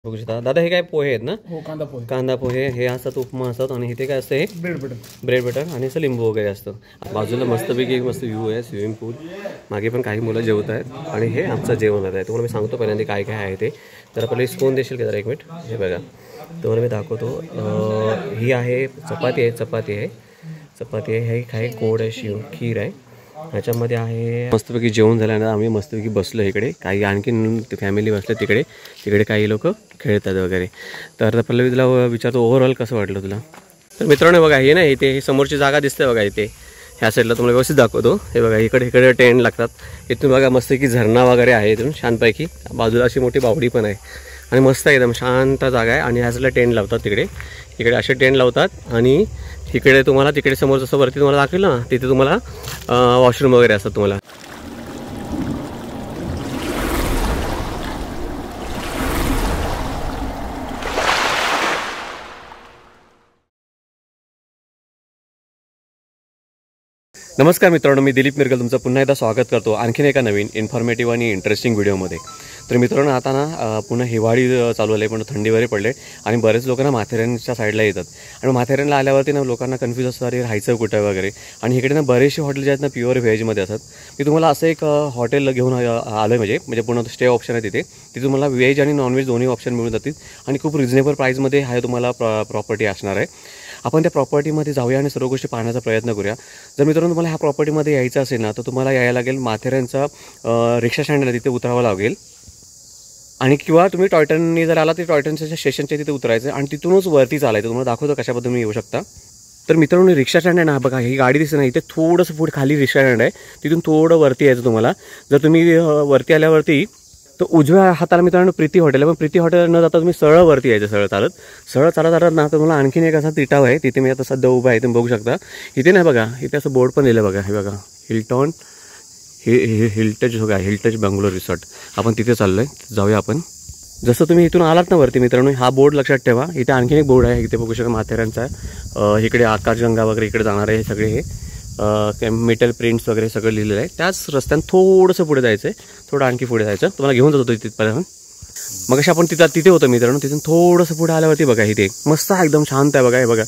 बघू शकता दादा, हे काय पोहे आहेत ना? हो, कांदा पोहे हे असतात, उपमा असतात आणि इथे काय असतं, हे ब्रेड बटर आणि असं लिंबू वगैरे असतं. बाजूला मस्तपैकी एक मस्त व्ह्यू आहे, स्विमिंग पूल. मागे पण काही मुलं जेवत आहेत आणि हे आमचं जेवण आहे. तुम्हाला मी सांगतो पहिल्यांदा काय काय आहे ते. तर आपल्याला स्पून देशील का जरा एक मिनिट? हे बघा, तुम्हाला मी दाखवतो. ही आहे चपाती आहे. चपाती आहे, हे काय गोड आहे, खीर आहे. ह्याच्यामध्ये आहे. मस्तपैकी जेवण झाल्यानंतर आम्ही मस्तपैकी बसलो इकडे. काही आणखीन फॅमिली बसले तिकडे काही लोक खेळतात वगैरे. तर पल्लवी तुला विचारतो, ओव्हरऑल कसं वाटलं तुला? तर मित्रांनो बघा, हे ना इथे समोरची जागा दिसते बघा, इथे ह्या साईडला तुम्हाला व्यवस्थित दाखवतो. हे बघा, इकडे टेंट लागतात. इथून बघा मस्तपैकी झरणा वगैरे आहे, इथून छानपैकी. बाजूला अशी मोठी बावडी पण आहे आणि मस्त एकदम शांत जागा आहे. आणि ह्या साईडला टेंट लावतात, इकडे असे टेंट लावतात. आणि तिकडे तुम्हाला तिकडे समोर जसं वरती तुम्हाला दाखवलं ना, तिथे तुम्हाला वॉशरूम वगैरे असतात तुम्हाला. नमस्कार मित्रांनो, मी दिलीप मिरगल तुमचं पुन्हा एकदा स्वागत करतो आणखीन एका नवीन इन्फॉर्मेटिव्ह आणि इंटरेस्टिंग व्हिडिओमध्ये. तर मित्रांनो, आता ना पुन्हा हिवाळी चालू आलं आहे, पण थंडी वगैरे पडले आणि बरेच लोक ना माथेरानच्या साईडला येतात. आणि माथेरानला आल्यावरती ना लोकांना कन्फ्यूज असतं, अरे राहायचं कुठं वगैरे. आणि इकडे ना बरेचसे हॉटेल जे आहेत ना प्युअर व्हेजमध्ये असतात. मी तुम्हाला असं एक हॉटेल घेऊन आलो आहे, म्हणजे पूर्ण स्टे ऑप्शन आहे तिथे तुम्हाला व्हेज आणि नॉनव्हेज दोन्ही ऑप्शन मिळून जातील. आणि खूप रिजनेबल प्राईसमध्ये आहे तुम्हाला प्रॉपर्टी असणार आहे. आपण त्या प्रॉपर्टीमध्ये जाऊया आणि सर्व गोष्टी पाहण्याचा प्रयत्न करूया. जर मित्रांनो तुम्हाला ह्या प्रॉपर्टीमध्ये यायचं असेल ना, तर तुम्हाला यायला लागेल माथेरानचा रिक्षा स्टँडला, तिथे उतरावं लागेल. आणि किंवा तुम्ही टॉयटननी जर आला तर टॉयटनच्या स्टेशनच्या तिथे उतरायचं आणि तिथूनच वरती चालायचं. तुम्हाला दाखवतो कशाबद्दल तुम्ही येऊ शकता. तर मित्रांनो, रिक्षा स्टँड आहे ना, बघा ही गाडी दिसते ना, इथे थोडंसं पुढे खाली रिक्षा स्टँड आहे, तिथून थोडं वरती यायचं तुम्हाला. जर तुम्ही वरती आल्यावरती तर उजव्या हाताला मित्रांनो प्रीती हॉटेल आहे. पण प्रीती हॉटेल न जाता तुम्ही सरळ वरती यायचं, सरळ चालत ना, तर तुम्हाला आणखीन एक असा तिटाव आहे, तिथे मी आता सध्या उभा आहे, तुम्ही बघू शकता. इथे नाही बघा, इथे असं बोर्ड पण दिलं बघा, हे बघा हिल्टॉन हिल्टज बंगलोर रिसॉर्ट. आपण तिथे चाललोय, जाऊया आपण. जसं तुम्ही इथून आलात ना वरती मित्रांनो, हा बोर्ड लक्षात ठेवा. इथे आणखीन एक बोर्ड आहे, इथे बघू शकता माथेरानचा. इकडे आकाशगंगा वगैरे इकडे जाणार आहे, हे सगळे हे मेटल प्रिंट्स वगैरे सगळं लिहिलेलं आहे. त्याच रस्त्यानं थोडंसं पुढे जायचं आहे, थोडं आणखी पुढे जायचं. तुम्हाला घेऊन जातो तिथपर्यंत. मग अशा आपण तिथे होतो मित्रांनो. तिथून थोडंसं पुढे आल्यावरती बघा, इथे मस्त एकदम शांत आहे बघा. हे बघा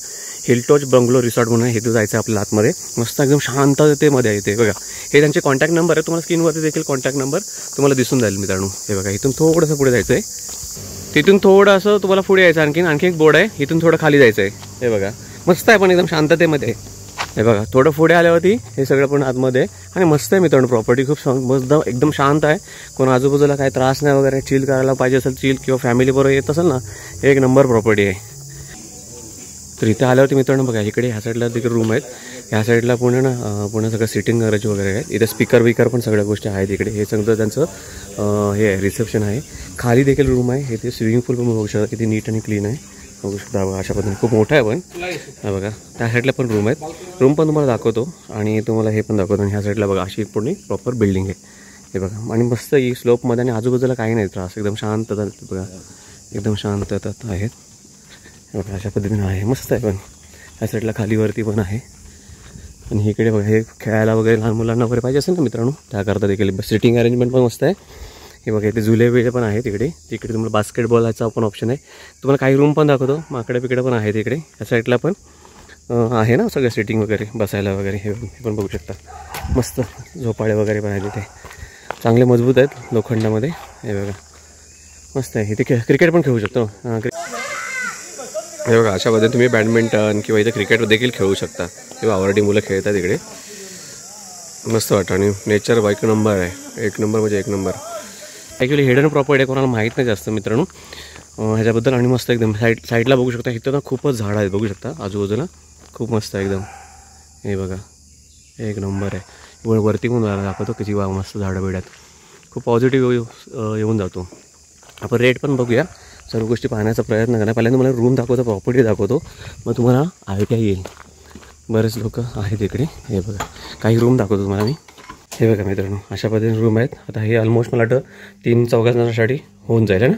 हिल्टॉज बंगलोर रिसॉर्ट म्हणून आहे, इथं जायचं आपल्याला आतमध्ये. मस्त एकदम शांततेमध्ये आहे इथे बघा. हे त्यांचे कॉन्टॅक्ट नंबर आहे, तुम्हाला स्क्रीनवरती देखील कॉन्टॅक्ट नंबर तुम्हाला दिसून जाईल मित्रांनो. हे बघा, इथून थोडंसं पुढे जायचं आहे, तिथून थोडं असं तुम्हाला पुढे यायचं. आणखी एक बोर्ड आहे, इथून थोडं खाली जायचं आहे. हे बघा मस्त आहे, पण एकदम शांततेमध्ये आहे. हे बघा थोडं पुढे आल्यावरती हे सगळं पण आतमध्ये आणि मस्त आहे मित्रांनो. प्रॉपर्टी खूप मस्त एकदम शांत आहे. कोण आजूबाजूला काही त्रास नाही वगैरे, चिल करायला पाहिजे असेल चिल किंवा फॅमिली बरोबर येत असेल ना, एक नंबर प्रॉपर्टी आहे. तर इथे आल्यावरती मित्रांनो बघा, इकडे ह्या साईडला देखील रूम आहेत, ह्या साईडला पुणे सगळं सिटिंग करायची वगैरे आहे. इथे स्पीकर पण सगळ्या गोष्टी आहेत इकडे. हे सगळं त्यांचं हे रिसेप्शन आहे. खाली देखील रूम आहे. इथे स्विमिंग पूल पण बघू शकता, किती नीट आणि क्लीन आहे. बघू शकता बघा, अशा पद्धतीने खूप मोठा आहे. पण बघा त्या साईडला पण रूम आहेत, रूम पण तुम्हाला दाखवतो आणि तुम्हाला हे पण दाखवतो. आणि ह्या साईडला बघा अशी पूर्ण प्रॉपर बिल्डिंग आहे. हे बघा आणि मस्त ही स्लोपमध्ये आणि आजूबाजूला काही नाही त्रास, एकदम शांत बघा, एकदम शांत आहेत. बघा अशा पद्धतीने आहे, मस्त आहे. पण ह्या साईडला खालीवरती पण आहे. आणि इकडे बघा हे खेळायला वगैरे लहान मुलांना वगैरे पाहिजे असेल ना मित्रांनो, त्याकरता देखील सिटिंग अरेंजमेंट पण मस्त आहे. हे बघा इथे झुले वेळे पण आहे तिकडे तुम्हाला बास्केटबॉलचा पण ऑप्शन आहे. तुम्हाला काही रूम पण दाखवतो, माकडे पिकडे पण आहे तिकडे. या साईडला पण आहे ना सगळं सिटिंग वगैरे, बसायला वगैरे. हे पण बघू शकता, मस्त झोपाळे वगैरे पण आहे तिथे, चांगले मजबूत आहेत लोखंडामध्ये. हे बघा मस्त आहे. इथे क्रिकेट पण खेळू शकतो. हे बघा अशा पद्धतीने तुम्ही बॅडमिंटन किंवा इथे क्रिकेट देखील खेळू शकता. किंवा आवडती मुलं खेळतात इकडे, मस्त वाटतं. आणि नेचर एक नंबर आहे, एक नंबर म्हणजे एक नंबर. ॲक्च्युली हिडन प्रॉपर्टी आहे, कोणाला माहीत नाही जास्त मित्रांनो ह्याच्याबद्दल. आणि मस्त एकदम साईडला बघू शकता, इथं ना खूपच झाडं आहेत, बघू शकता आजूबाजूला, खूप मस्त आहे एकदम. हे बघा एक नंबर आहे. वरती पण दाखवतो किती वा मस्त झाडं बिड्यात, खूप पॉझिटिव्ह येऊन जातो. आपण रेट पण बघूया, सर्व गोष्टी पाहण्याचा प्रयत्न करा. पहिल्यांदा मला रूम दाखवतो, प्रॉपर्टी दाखवतो, मग तुम्हाला आयडिया येईल. बरेच लोक आहेत इकडे. हे बघा काही रूम दाखवतो तुम्हाला मी. हे बघा मित्रांनो अशा पद्धतीने रूम आहेत. आता हे ऑलमोस्ट मला वाटतं 3-4 जणांसाठी होऊन जाईल ना.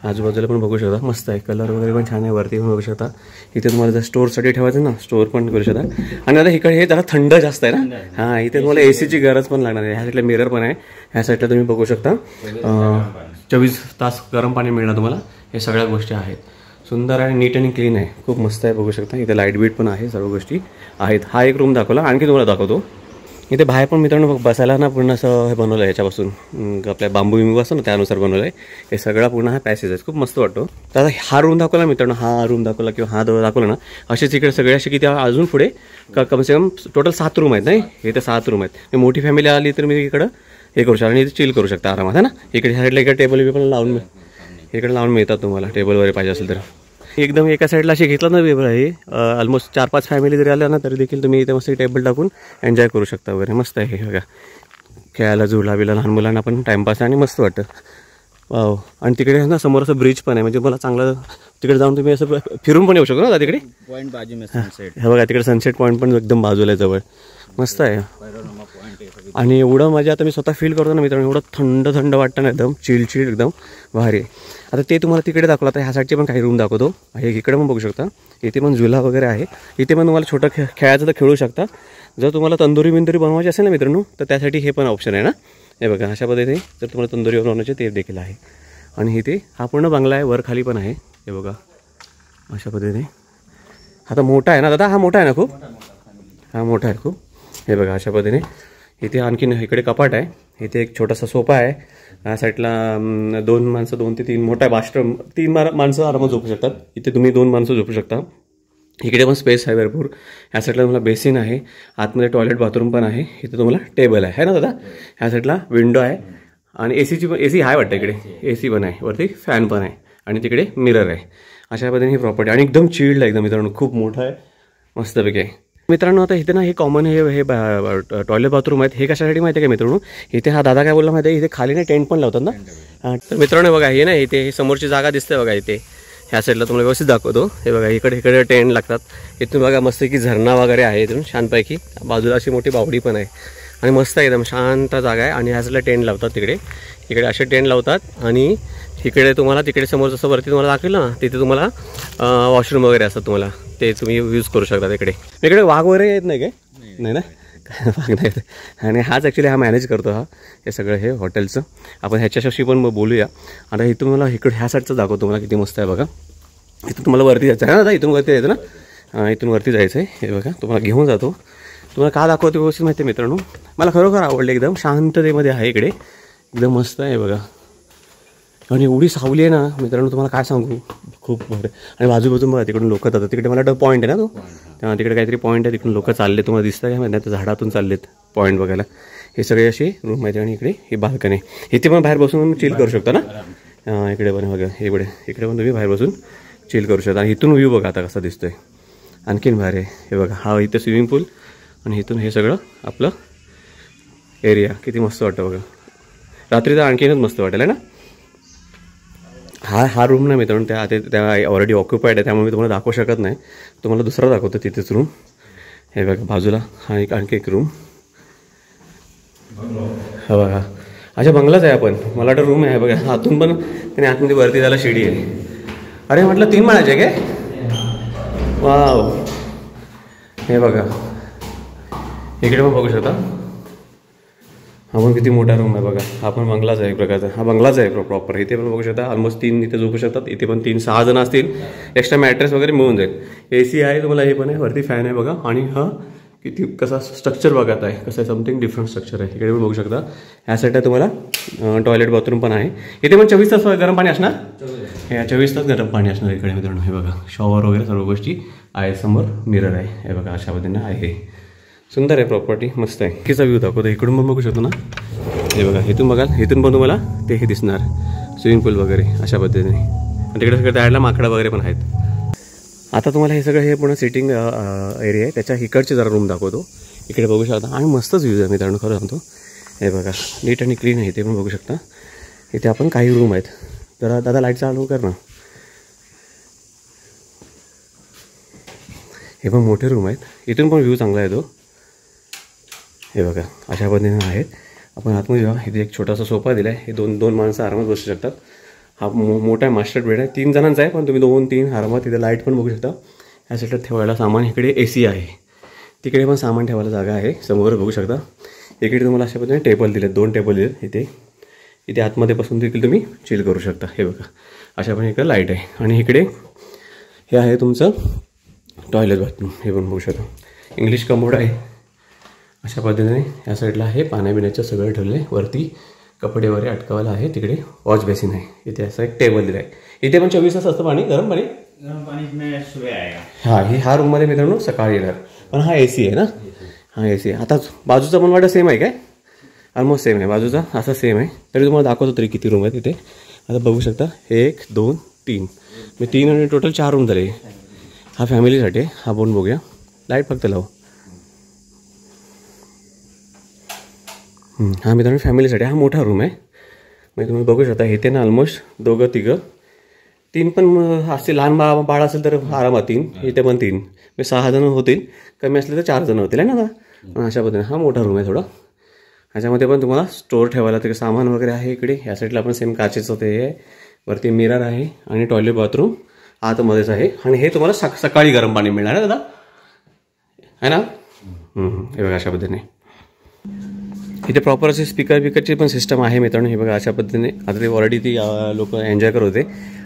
आजूबाजूला पण बघू शकता, मस्त आहे. कलर वगैरे पण छान आहे. वरती पण बघू शकता. इथे तुम्हाला जर स्टोअरसाठी ठेवायचं ना, स्टोअर पण करू शकता. आणि आता इकडे हे जरा थंड जास्त आहे ना, हां इथे तुम्हाला एसीची गरज पण लागणार आहे. ह्या साईडला मिरर पण आहे. ह्या साईडला तुम्ही बघू शकता 24 तास गरम पाणी मिळणार तुम्हाला. हे सगळ्या गोष्टी आहेत. सुंदर आणि नीट आणि क्लीन आहे, खूप मस्त आहे. बघू शकता इथे लाईट बीट पण आहे, सर्व गोष्टी आहेत. हा एक रूम दाखवला, आणखी तुम्हाला दाखवतो. इथे बाहेर पण मित्रांनो बसायला ना पूर्ण असं हे बनवलं आहे याच्यापासून, आपल्या बांबू बिंबू असतं ना त्यानुसार बनवलं आहे. हे सगळा पूर्ण हा पॅसेज आहे, खूप मस्त वाटतो. तर आता हा रूम दाखवला मित्रांनो, हा रूम दाखवला किंवा हा दाखवला ना, असेच इकडे सगळे असे की त्या अजून पुढे कमसे कम टोटल 7 रूम आहेत. नाही इथे 7 रूम आहेत. मोठी फॅमिली आली तर मी इकडं हे करू शकता आणि इथे चिल करू शकता आरामात, है ना. इकडे साईडला इकडे टेबल पण लावून इकडे लावून मिळतात तुम्हाला, टेबल वगैरे पाहिजे असेल तर. एकदम एका साईडला असे घेतलं ना वेगळं आहे. ऑलमोस्ट 4-5 फॅमिली जरी आल्या ना तरी देखील तुम्ही इथे मस्त टेबल टाकून एन्जॉय करू शकता वगैरे. मस्त आहे हे बघा, खेळायला झुला बिला लहान मुलांना पण टाईमपास आणि मस्त वाटतं. वाव. आणि तिकडे ना समोर असं ब्रिज पण आहे, म्हणजे मला चांगलं तिकडे जाऊन तुम्ही असं फिरून पण येऊ शकतो ना तिकडे. पॉइंट बाजू में सनसेट हे बघा तिकडे सनसेट पॉईंट पण एकदम बाजूला आहे जवळ. मस्त आहे. आणि एवढं मजा आता मी स्वतः फील करतो ना मित्रांनो, एवढं थंड थंड वाटतं ना, एकदम चिल एकदम भारी आहे. आता ते तुम्हाला तिकडे दाखवलं, तर ह्या साईडचे पण काही रूम दाखवतो. हे इकडे पण बघू शकता, इथे पण झुला वगैरे आहे. इथे पण तुम्हाला छोटं खेळायचं तर खेळू शकता. जर तुम्हाला तंदुरी बिंदुरी बनवायची असेल ना मित्रांनो, तर त्यासाठी हे पण ऑप्शन आहे ना. हे बघा अशा पद्धतीने जर तुम्हाला तंदुरी बनवायचे ते देखील आहे. आणि इथे हा पूर्ण बंगला आहे, वर खाली पण आहे. हे बघा अशा पद्धतीने. आता मोठा आहे ना दादा, हा मोठा आहे ना खूप, हा मोठा आहे खूप. हे बघा अशा पद्धतीने. इथे आणखीन इकडे कपाट आहे, इथे एक छोटासा सोफा आहे. या साईडला 2 माणसं, 2 ते 3 मोठा बाथरूम, 3 माणसं आरामात झोपू शकतात. इथे तुम्ही 2 माणसं झोपू शकता. इकडे पण स्पेस आहे भरपूर. ह्या साईडला तुम्हाला बेसिन आहे, आतमध्ये टॉयलेट बाथरूम पण आहे. इथे तुम्हाला टेबल आहे ना दादा. ह्या साईडला विंडो आहे आणि एसीची पण, एसी आहे वाटतं इकडे, एसी पण आहे वरती, फॅन पण आहे आणि तिकडे मिरर आहे. अशा पद्धतीने ही प्रॉपर्टी आणि एकदम चिल्ड आहे एकदम मित्रांनो, खूप मोठं आहे, मस्तपैकी आहे मित्रांनो. आता इथे ना हे कॉमन हे टॉयलेट बाथरूम आहेत. हे कशासाठी माहिती आहे का मित्रांनो, इथे हा दादा काय बोलला माहिती आहे, इथे खाली ना टेंट पण लावतात ना. तर मित्रांनो बघा हे ना, इथे ही समोरची जागा दिसते बघा, इथे ह्या साईडला तुम्हाला व्यवस्थित दाखवतो. हे बघा इकडे टेंट लागतात. इथून बघा मस्त की झरणा वगैरे आहे इथून छानपैकी. बाजूला अशी मोठी बावडी पण आहे आणि मस्त एकदम शांत जागा आहे. आणि ह्या साईडला टेंट लावतात, इकडे असे टेंट लावतात. आणि इकडे तुम्हाला तिकडे समोर जसं वरती तुम्हाला दाखवलं ना, तिथे तुम्हाला वॉशरूम वगैरे असतात, तुम्हाला ते तुम्ही यूज करू शकता. इकडे वाघ वगैरे येत नाही काय, नाही ना वाघ नाही. आणि हाच ॲक्च्युली हा मॅनेज करतो, हे सगळं हे हॉटेलचं. आपण ह्याच्याशी पण बोलूया. आता इथून मला इकडे ह्या साईडचं दाखवतो तुम्हाला, किती मस्त आहे बघा. इथून तुम्हाला वरती जायचं आहे ना, इथून वरती जायचं ना, इथून वरती जायचं आहे. हे बघा तुम्हाला घेऊन जातो. तुम्हाला का दाखवतो व्यवस्थित माहिती आहे मित्रांनो, मला खरोखर आवडलं. एकदम शांततेमध्ये आहे इकडे, एकदम मस्त आहे बघा. आणि एवढी सावली आहे ना मित्रांनो, तुम्हाला काय सांगू, खूप बरं. आणि बाजूबाजून बघा तिकडून लोक जातात. तिकडे मला वाटतं पॉईंट आहे ना तो, तेव्हा तिकडे काहीतरी पॉईंट आहे, तिकडून लोक चालले, तुम्हाला दिसतं काय माहिती, त्या झाडातून चाललेत पॉईंट बघायला. हे सगळे असे रूम आहेत. आणि इकडे ही बाल्कनी, इथे पण बाहेर बसून चिल करू शकता ना. इकडे पण बघा, इकडे पण तुम्ही बाहेर बसून चिल करू शकता. आणि इथून व्ह्यू बघा आता कसा दिसतोय, आणखीन बाहेर आहे. हे बघा हा इथं स्विमिंग पूल आणि इथून हे सगळं आपलं एरिया, किती मस्त वाटतं बघा. रात्री तर आणखीनच मस्त वाटेल आहे ना. हा रूम ना मित्रांनो, त्या ऑलरेडी ऑक्युपाईड आहे, त्यामुळे मी तुम्हाला दाखवू शकत नाही. तुम्हाला दुसरा दाखवतो तिथेच रूम. हे बघा बाजूला हा आणखी एक रूम, हा बघा. अच्छा बंगलाच आहे आपण, मला वाटतं रूम आहे बघा. आतून पण त्याने आतमध्ये वरती जायला शिडी आहे. अरे म्हटलं 3 माळ्याचे काय, वाव. हे बघा इकडे पण बघू शकता, हा पण किती मोठा रूम आहे बघा. हा पण बंगलाच आहे एक प्रकारचा, हा बंगलाच आहे प्रॉपर. इथे पण बघू शकता ऑलमोस्ट 3 इथे झोपू शकतात. इथे पण 3-6 जण असतील, एक्स्ट्रा मॅट्रेस वगैरे मिळून जाईल. एसी आहे तुम्हाला, हे पण आहे वरती, फॅन आहे बघा. आणि हा किती कसा स्ट्रक्चर बघत आहे, कसं आहे, समथिंग डिफरंट स्ट्रक्चर आहे. इकडे पण बघू शकता. ह्या साईडला तुम्हाला टॉयलेट बाथरूम पण आहे. इथे पण 24 तास गरम पाणी असणार, हे 24 तास गरम पाणी असणार इकडे मित्रांनो. हे बघा शॉवर वगैरे सर्व गोष्टी आहे. समोर मिरर आहे, हे बघा अशा पद्धतीने आहे. सुंदर आहे प्रॉपर्टी, मस्त आहे. किचा व्ह्यू दाखवतो, इकडून पण बघू शकतो ना. हे बघा इथून बघाल, इथून पण तुम्हाला ते हे दिसणार स्विमिंग पूल वगैरे अशा पद्धतीने. आणि तिकडे सगळं त्याला माकडं वगैरे पण आहेत. आता तुम्हाला हे सगळं हे पूर्ण सिटिंग एरिया आहे, त्याच्या इकडचे जरा रूम दाखवतो. इकडे बघू शकता आणि मस्तच व्ह्यूज आहे मित्रांनो, खरं सांगतो. हे बघा नीट आणि क्लीन आहे, इथे पण बघू शकता. इथे आपण काही रूम आहेत. जरा दादा लाईट चालू कर ना. हे पण मोठे रूम आहेत, इथून पण व्ह्यू चांगला येतो. हे बघा अशा पद्धतीने आहेत. आपण आतमध्ये जेव्हा इथे एक छोटासा सोफा दिला आहे, हे 2 माणसं आरामात बसू शकतात. हा मोठा मास्टर बेड आहे, 3 जणांचा आहे, पण तुम्ही 2-3 आरामात. तिथे लाईट पण बघू शकता. ह्या साईडला ठेवायला सामान, इकडे एसी आहे, तिकडे पण सामान ठेवायला जागा आहे. समोर बघू शकता. इकडे तुम्हाला अशा पद्धतीने टेबल दिलेत, 2 टेबल दिलेत इथे. इथे आतमध्ये बसून देखील तुम्ही चिल करू शकता. हे बघा अशा पण इकडे लाईट आहे. आणि इकडे हे आहे तुमचं टॉयलेट बाथरूम. हे पण बघू शकता. इंग्लिश कमोड आहे. अशा पद्धतीने या साईडला आहे पाण्यापिण्याचं सगळं ठेवलं आहे. वरती कपडे वगैरे अटकावायला आहे. तिकडे वॉश बेसिन आहे. इथे असं एक टेबल दिलं आहे. इथे पण 24 तास असतं पाणी, गरम पाणी. हां, हा रूममध्ये मित्रांनो सकाळी येणार. पण हा AC आहे ना. हा AC आहे. आता बाजूचा पण वाटतं सेम आहे काय? ऑलमोस्ट सेम आहे. बाजूचा असा सेम आहे. तरी तुम्हाला दाखवतो तरी किती रूम आहेत तिथे. आता बघू शकता 1 2 3 मी 3 आणि टोटल 4 रूम झाले. हा फॅमिलीसाठी. हा बोन बघूया. लाईट फक्त लावू. हा मित्रांनो फॅमिलीसाठी हा मोठा रूम आहे. म्हणजे तुम्ही बघू शकता इथे ना ऑलमोस्ट 2 3 3 पण असते. लहान बाळ असेल तर आरामात 3. इथे पण 3 म्हणजे 6 जण होतील. कमी असले तर 4 जण होतील आहे ना. अशा पद्धतीने हा मोठा रूम आहे थोडा. ह्याच्यामध्ये पण तुम्हाला स्टोअर ठेवायला तरी सामान वगैरे आहे. इकडे या साईडला पण सेम काचेचं ते आहे. वरती मिरर आहे आणि टॉयलेट बाथरूम आतमध्येच आहे. आणि हे तुम्हाला सकाळी गरम पाणी मिळणार आहे दादा, आहे ना. हे बघा अशा पद्धतीने इथे प्रॉपर असे स्पीकरची पण सिस्टम आहे मित्रांनो. हे बघा अशा पद्धतीने. आता ते ऑलरेडी ती लोक एन्जॉय करत होते.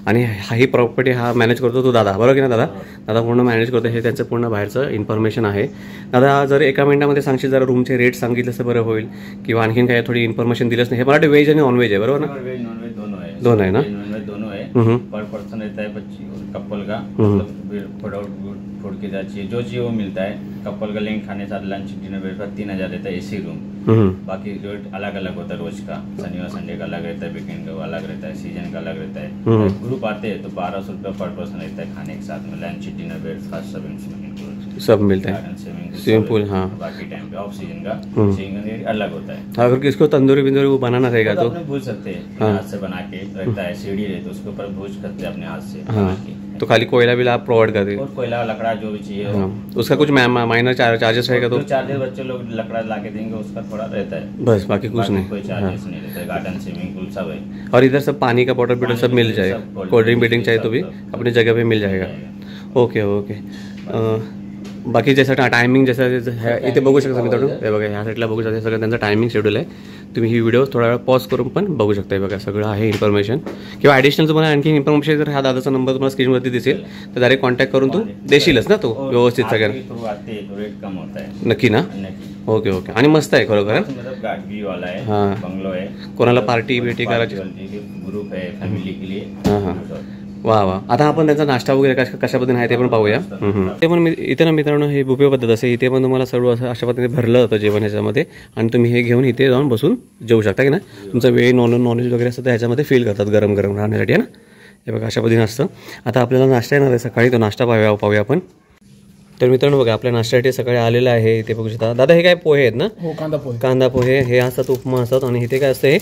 आणि ही प्रॉपर्टी हा मॅनेज करतो तो दादा, बरोबर की ना दादा. दादा पूर्ण मॅनेज करतो. हे त्यांचं पूर्ण बाहेरचं इन्फॉर्मेशन आहे. दादा जर एका मिनिटामध्ये सांगशील जरा रूमचे रेट सांगितलं तर बरं होईल. किंवा आणखीन काही थोडी इन्फॉर्मेशन दिलंच नाही. हे मराठी व्हेज आणि नॉनव्हेज आहे बरोबर ना. वेज नॉनवेज दोनों है ना. दोनों है. पर पर्सन रहता है कपल का. फूड की चाहिए जो चाहिए वो मिलता है. कपल का लेंगे खाने साथ लंच डिनर ब्रेकफास्ट 3000 रहता है AC रूम. बाकी रेट अलग अलग होता है रोज का. शनिवार संडे का अलग रहता है, वीकेंड का अलग रहता है, सीजन का अलग रहता है. ग्रुप आते हैं तो 1200 रुपये पर पर्सन रहता है खाने के साथ में. लंच डिनर ब्रेकफास्ट सब मिलता है. स्विमिंग पूल. हाँ, बाकी टाइम पे ऑफ सीजन का अलग होता है. अगर किसको तंदूरी बिंदूरी वो बनाना रहेगा तो अपने भूज सकते हैं. हाथ से बना के रखता है. सीढ़ी रहती है उसके ऊपर भूज करते हैं अपने हाथ से. हाँ, तो खाली कोयला भी आप प्रोवाइड करते हैं. और कोयला लकड़ा जो भी चाहिए. हाँ, उसका कुछ माइनर चार्जेस रहेगा तो चार्जेस बच्चे लोग लकड़ा ला के देंगे उसका थोड़ा रहता है. बस बाकी कुछ नहीं. कोई चार्जेस नहीं रहता है. गार्डन स्विमिंग पूल सब है. और इधर सब पानी का बॉटल सब मिल जाएगा. कोल्ड ड्रिंक बिल्डिंग चाहिए तो भी अपनी जगह पे मिल जाएगा. Okay okay. बाकी जैसा टायमिंग जसं इथे बघू शकता मित्रांनो. हे बघा ह्या साईडला बघू शकता सगळं त्यांचं टायमिंग शेड्यूल आहे. तुम्ही ही व्हिडिओ थोडा वेळ पॉज करून पण बघू शकता. हे बघा सगळं आहे इन्फॉर्मेशन. किंवा ॲडिशनल तुम्हाला आणखी इन्फॉर्मेशन जर ह्या दादाचा नंबर तुम्हाला स्क्रीनवरती दिसेल तर डायरेक्ट कॉन्टॅक्ट करून तू देशीलच ना तो व्यवस्थित सगळ्यांना. नक्की ना. Okay okay. आणि मस्त आहे खरोखर. हां, बंगलो आहे. कोणाला पार्टी भेटी करायची ग्रुप आहे फॅमिली के लिए. हां हां. वा वा. आता आपण त्यांचा नाश्ता वगैरे कशा पद्धतीने आहे ते पण पाहूया. ते पण इथे ना मित्रांनो हे बुफे पद्धत असे. इथे पण तुम्हाला सर्व असं अशा पद्धतीने भरलं जातं जेवण ह्याच्यामध्ये. आणि तुम्ही हे घेऊन इथे जाऊन बसून जेवू शकता की ना. तुमचं वेळ नॉनव्हेज वगैरे असतं तर ह्याच्यामध्ये फील करतात गरम गरम राहण्यासाठी आहे ना. हे बघा अशा पद्धतीने असतं. आता आपल्याला नाश्ता येणार आहे सकाळी. तो नाश्ता पाहूया आपण. तर मित्रांनो बघा आपल्या नाश्त्यासाठी सकाळी आलेलं आहे. इथे बघू शकता दादा हे काय पोहे आहेत ना. हो, कांदा पोहे हे असतात, उपमा असतात. आणि इथे काय असतं हे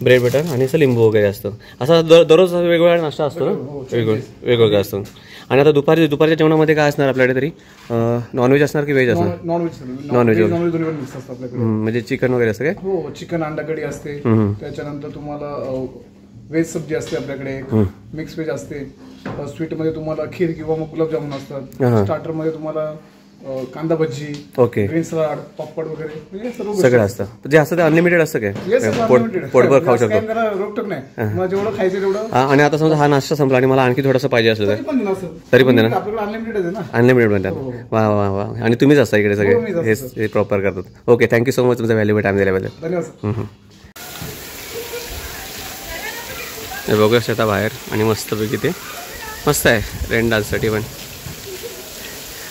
ब्रेड बटर आणि असं लिंबू वगैरे असतं. असा दररोज वेगवेगळा नाश्ता असतो ना. वेगवेगळं असतं. आणि आता दुपारच्या जेवणामध्ये काय असणार आपल्याकडे तरी. नॉनव्हेज असणार की व्हेज असणार. नॉनव्हेज म्हणजे चिकन वगैरे असतं काय. हो, चिकन अंडा कढी असते. त्याच्यानंतर तुम्हाला व्हेज सब्जी असते आपल्याकडे. मिक्स व्हेज असते. स्वीट मध्ये तुम्हाला खीर किंवा मग गुलाबजामुन असतात. स्टार्टर मध्ये तुम्हाला कांदा भजी, ओके, ग्रीन सलाड, पापड वगैरे म्हणजे सगळं असतं. जे असतं ते अनलिमिटेड असतं काय. पोटभर खाऊ शकतो. रोकटोक नाही. मला जेवढं खायचं तेवढं. आणि आता समजा हा नाश्ता संपला आणि मला आणखी थोडासा पाहिजे असलं तर तरी पण देणार. आपल्याकडे अनलिमिटेड आहे ना. अनलिमिटेड म्हणतात. वा वा वा. आणि तुम्हीच असता इकडे सगळे हे प्रॉपर करतात. ओके, थँक्यू सो मच तुमचा व्हॅल्युएबल टाइम दिल्याबद्दल. धन्यवाद. हे बघू शकता बाहेर. आणि मस्तपैकी ते मस्त आहे रेन डान्ससाठी पण.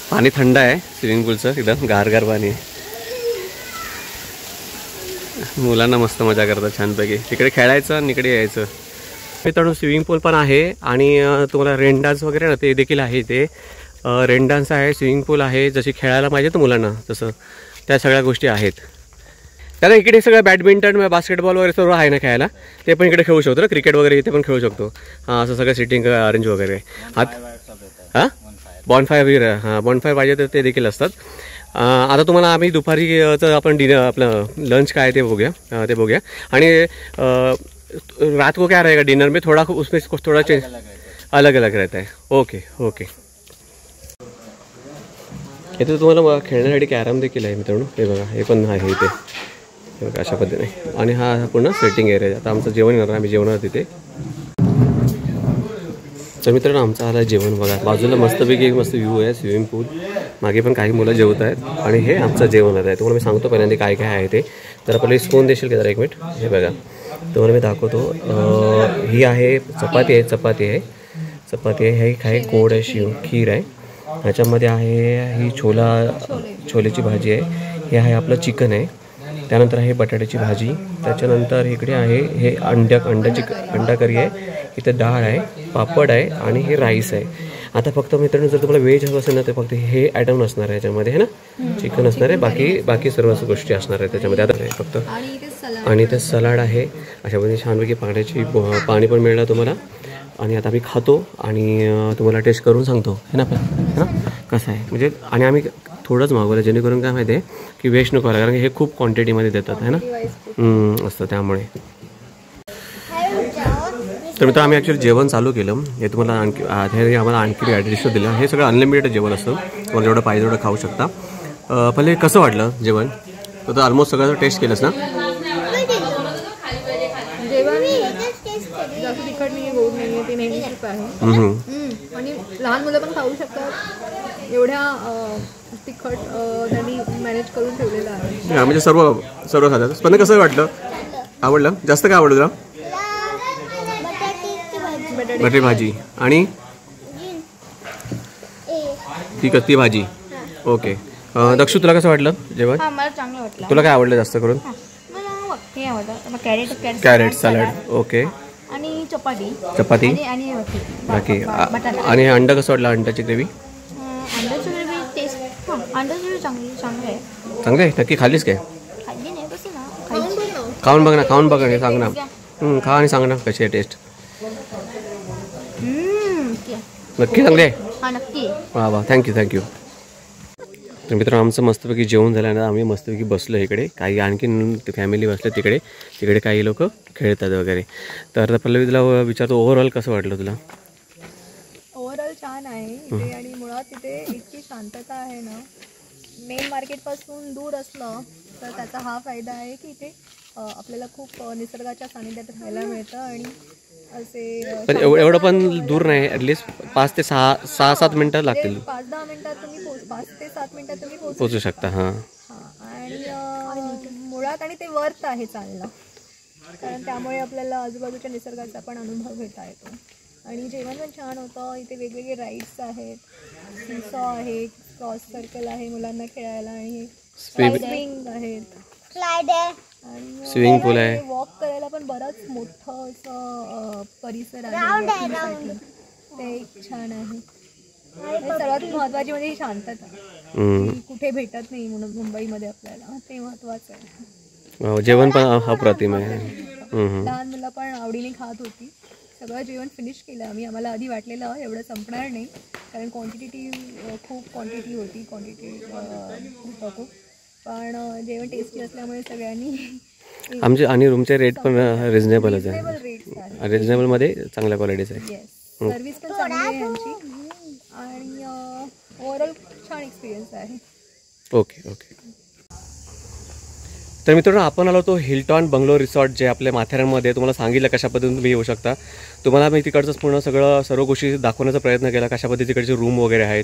पाणी थंड आहे स्विमिंग पूलचं. एकदम गार पाणी आहे. मुलांना मस्त मजा करतात छानपैकी. तिकडे खेळायचं आणि इकडे यायचं. मित्रांनो स्विमिंग पूल पण आहे. आणि तुम्हाला रेन डान्स वगैरे ना ते देखील आहे. ते रेन डान्स आहे, स्विमिंग पूल आहे. जशी खेळायला पाहिजे तर मुलांना तसं त्या सगळ्या गोष्टी आहेत. त्याला इकडे सगळं बॅडमिंटन बास्केटबॉल वगैरे सर्व आहे ना खेळायला. ते पण इकडे खेळू शकतो ना. क्रिकेट वगैरे इथे पण खेळू शकतो. हां, असं सगळं सिटिंग अरेंज वगैरे. हां, बॉनफायर वगैरे. हां, बॉनफायर पाहिजे तर ते देखील असतात. आता तुम्हाला आम्ही दुपारीचं आपण डिनर आपलं लंच काय ते बघूया. आणि रात को क्या रहेगा डिनर में थोड़ा उसमें थोड़ा चेंज अलग अलग रहता है. Okay okay. इथे तुम्हाला खेळण्यासाठी कॅरम देखील आहे मित्रांनो. हे बघा हे पण आहे इथे. बघा अशा पद्धतीने. आणि हा पूर्ण सेटिंग एरिया आहे. आता आमचं जेवण येणार, आम्ही जेवणार तिथे. तर मित्रांनो आमचं आला जेवण बघा. बाजूला मस्तपैकी एक मस्त व्ह्यू आहे, स्विमिंग पूल. मागे पण काही मुलं जेवत आहेत. आणि हे आमचं जेवण आहे. तुम्हाला मी सांगतो पहिल्यांदा काय काय आहे ते. तर आपल्याला स्पून देशील का जरा एक मिनिट. हे बघा तुम्हाला मी दाखवतो. ही आहे चपाती आहे. चपाती आहे. हे आहे गोड आहे, खीर आहे. ह्याच्यामध्ये आहे ही छोलेची भाजी आहे. हे आहे आपलं चिकन आहे. त्यानंतर आहे बटाट्याची भाजी. त्याच्यानंतर इकडे आहे हे अंडा करी आहे. इथे डाळ आहे, पापड आहे आणि हे राईस आहे. आता फक्त मित्रांनो जर तुम्हाला व्हेज हवं असेल ना तर फक्त हे आयटम नसणार आहे याच्यामध्ये, है ना. चिकन असणार आहे, बाकी सर्व गोष्टी असणार आहेत त्याच्यामध्ये. आता फक्त आणि ते सलाड आहे. अशा पद्धतीने छानपैकी पाणी पण मिळणार तुम्हाला. आणि आता आम्ही खातो आणि तुम्हाला टेस्ट करून सांगतो, है ना. कसं आहे म्हणजे. आणि आम्ही थोडंच मागवलं जेणेकरून काय माहिती आहे की वेस्ट नको व्हायला, कारण हे खूप क्वांटिटीमध्ये देतात, है ना. असतं त्यामुळे. तर मित्र आम्ही ॲक्च्युली जेवण चालू केलं. हे तुम्हाला आम्हाला आणखी ॲडिशनल दिलं. हे सगळं अनलिमिटेड जेवण असतं. तुम्हाला जेवढं पाहिजे तेवढं खाऊ शकता. पहिले कसं वाटलं जेवण? तर ऑलमोस्ट सगळं टेस्ट केलंस ना. जास्त तिखट नाही, गोड नाही, ते नेहमीच आहे. आणि लहान मुलं पण खाऊ शकतात. एवढ्या तिखट त्यांनी मॅनेज करून ठेवलेलं आहे. म्हणजे सर्व खातात. पण कसं वाटलं? आवडलं? जास्त काय आवडलं तुला? बटाटे भाजी आणि ती भाजी. ओके. दक्षू तुला कसं वाटलं जेवण? मला चांगलं वाटलं. तुला काय आवडलं जास्त करून? मला हे आवडतं कॅरेट सॅलड. ओके. आणि चपाती आणि बाकी. आणि अंडा कसं वाटलं? अंड्याची ग्रेव्ही? अंड्याची ग्रेव्ही टेस्ट अंड्याची ग्रेव्ही चांगली आहे. चांगलं आहे. नक्की खाल्लीस काय? खाल्ली नाही कसं ना. खाऊन बघ ना सांग ना. खा आणि सांग ना कशी आहे टेस्ट. नक्की चांगली आहे. हां नक्की. वा थँक्यू. तर मित्रांनो आमचं मस्तपैकी जेवण झाल्यानंतर आम्ही मस्तपैकी बसलो इकडे. काही आणखीन फॅमिली बसले तिकडे काही लोक खेळतात वगैरे. तर पल्लवी तुला विचारतो ओव्हरऑल कसं वाटलं तुला? ओव्हरऑल छान आहे इथे. आणि मुळात तिथे इतकी शांतता आहे ना. मेन मार्केटपासून दूर असलं तर त्याचा हा फायदा आहे की इथे आपल्याला खूप निसर्गाच्या सानिध्यात राहायला मिळतं. आणि असे पण एवढं पण दूर नाही. ॲटलिस्ट 5 ते 6-7 मिनटं लागतील. 5-10 मिनिटात तुम्ही 5 ते 7 मिनिटात तुम्ही पोहोचू शकता. हां. आणि मुळात आणि ते वर्थ आहे चालणं, कारण त्यामुळे आपल्याला आजूबाजूच्या निसर्गाचा पण अनुभव घेता येतो. आणि जेवण पण छान होतं. इथे वेगवेगळे राईड्स आहेत, सीसॉ आहे, क्रॉस सर्कल आहे मुलांना खेळायला, आणि स्विमिंग आहेत, स्लाइड आहे, आणि स्विमिंग पूल आहे. वॉक करायला पण बराच मोठं असं परिसर आहे. ते छान आहे. सर्वात महत्त्वाची म्हणजे ही शांतता, कुठे भेटत नाही म्हणून मुंबईमध्ये आपल्याला, ते महत्त्वाचं आहे. जेवण पण अप्रतिम आहे. लहान मुलं पण आवडीने खात होती. सगळं जेवण फिनिश केलं आम्ही. आम्हाला आधी वाटलेलं एवढं संपणार नाही, कारण खूप क्वांटिटी होती खूप, पण जेवण टेस्टी असल्यामुळे सगळ्यांनी आमचे आणि रूमचे रेट पण रिजनेबलच आहे. रेट्स आहे, रिजनेबलमध्ये चांगल्या क्वालिटीचं आहे. सर्व्हिस पण चांगली आहे यांची, आणि ओव्हरऑल छान एक्सपिरियन्स आहे. ओके. तर मित्रांनो आपण आलो तो हिल्टॉन बंगलोर रिसॉर्ट जे आपल्या माथेरानमध्ये. तुम्हाला सांगितलं कशा पद्धतीने तुम्ही येऊ शकता. तुम्हाला मी तिकडचं पूर्ण सर्व गोष्टी दाखवण्याचा प्रयत्न केला. कशा पद्धती तिकडचे रूम वगैरे आहेत,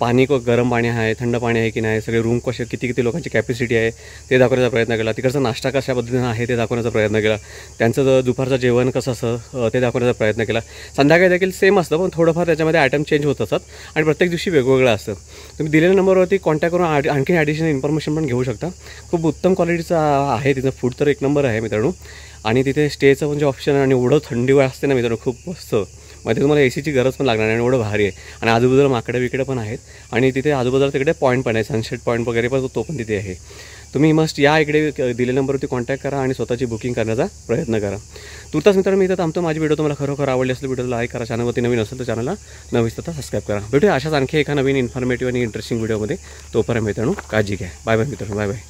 पाणी गरम पाणी आहे, थंड पाणी आहे की नाही, सगळे रूम कसे किती लोकांची कॅपॅसिटी आहे ते दाखवण्याचा प्रयत्न केला. तिकडचा नाश्ता कशा पद्धतीने आहे ते दाखवण्याचा प्रयत्न केला. त्यांचं दुपारचं जेवण कसं असं ते दाखवण्याचा प्रयत्न केला. संध्याकाळी देखील सेम असतं, पण थोडंफार त्याच्यामध्ये आयटम चेंज होत असतात आणि प्रत्येक दिवशी वेगवेगळं असतं. तुम्ही दिलेल्या नंबरवरती कॉन्टॅक्ट करून आणखी ॲडिशनल इन्फॉर्मेशन पण घेऊ शकता. खूप उत्तम क्वालिटीचं आहे तिथं. फूड तर एक नंबर आहे मित्रांनो. आणि तिथे स्टेचं म्हणजे ऑप्शन, आणि एवढं थंडी वेळ असते ना मित्रांनो, खूप मस्त. मध्ये तुम्हाला एसीची गरज पण लागणार नाही, एवढं भारी आहे. आणि आजूबाजूला माकडे पण आहेत, आणि तिथे आजूबाजूला तिकडे पॉईंट पण आहे, सनसेट पॉईंट वगैरे पण तो पण तिथे आहे. तुम्ही मस्ट या इकडे दिलेल्या नंबरवरती कॉन्टॅक्ट करा आणि स्वतःची बुकिंग करण्याचा प्रयत्न करा. तुर्तास मित्रांनो मी इथं थांबतो. माझी व्हिडिओ तुम्हाला खरोखर आवडली असेल व्हिडिओला लाईक करा. चॅनलवरती नवीन असेल तर चॅनलला न विसरता सबस्क्राईब करा. भेटूया अशाच आणखी एका नवीन इन्फॉर्मेटिव्ह आणि इंटरेस्टिंग व्हिडिओमध्ये. तोपर्यंत मित्रांनो काळजी घ्या. बाय मित्रांनो. बाय.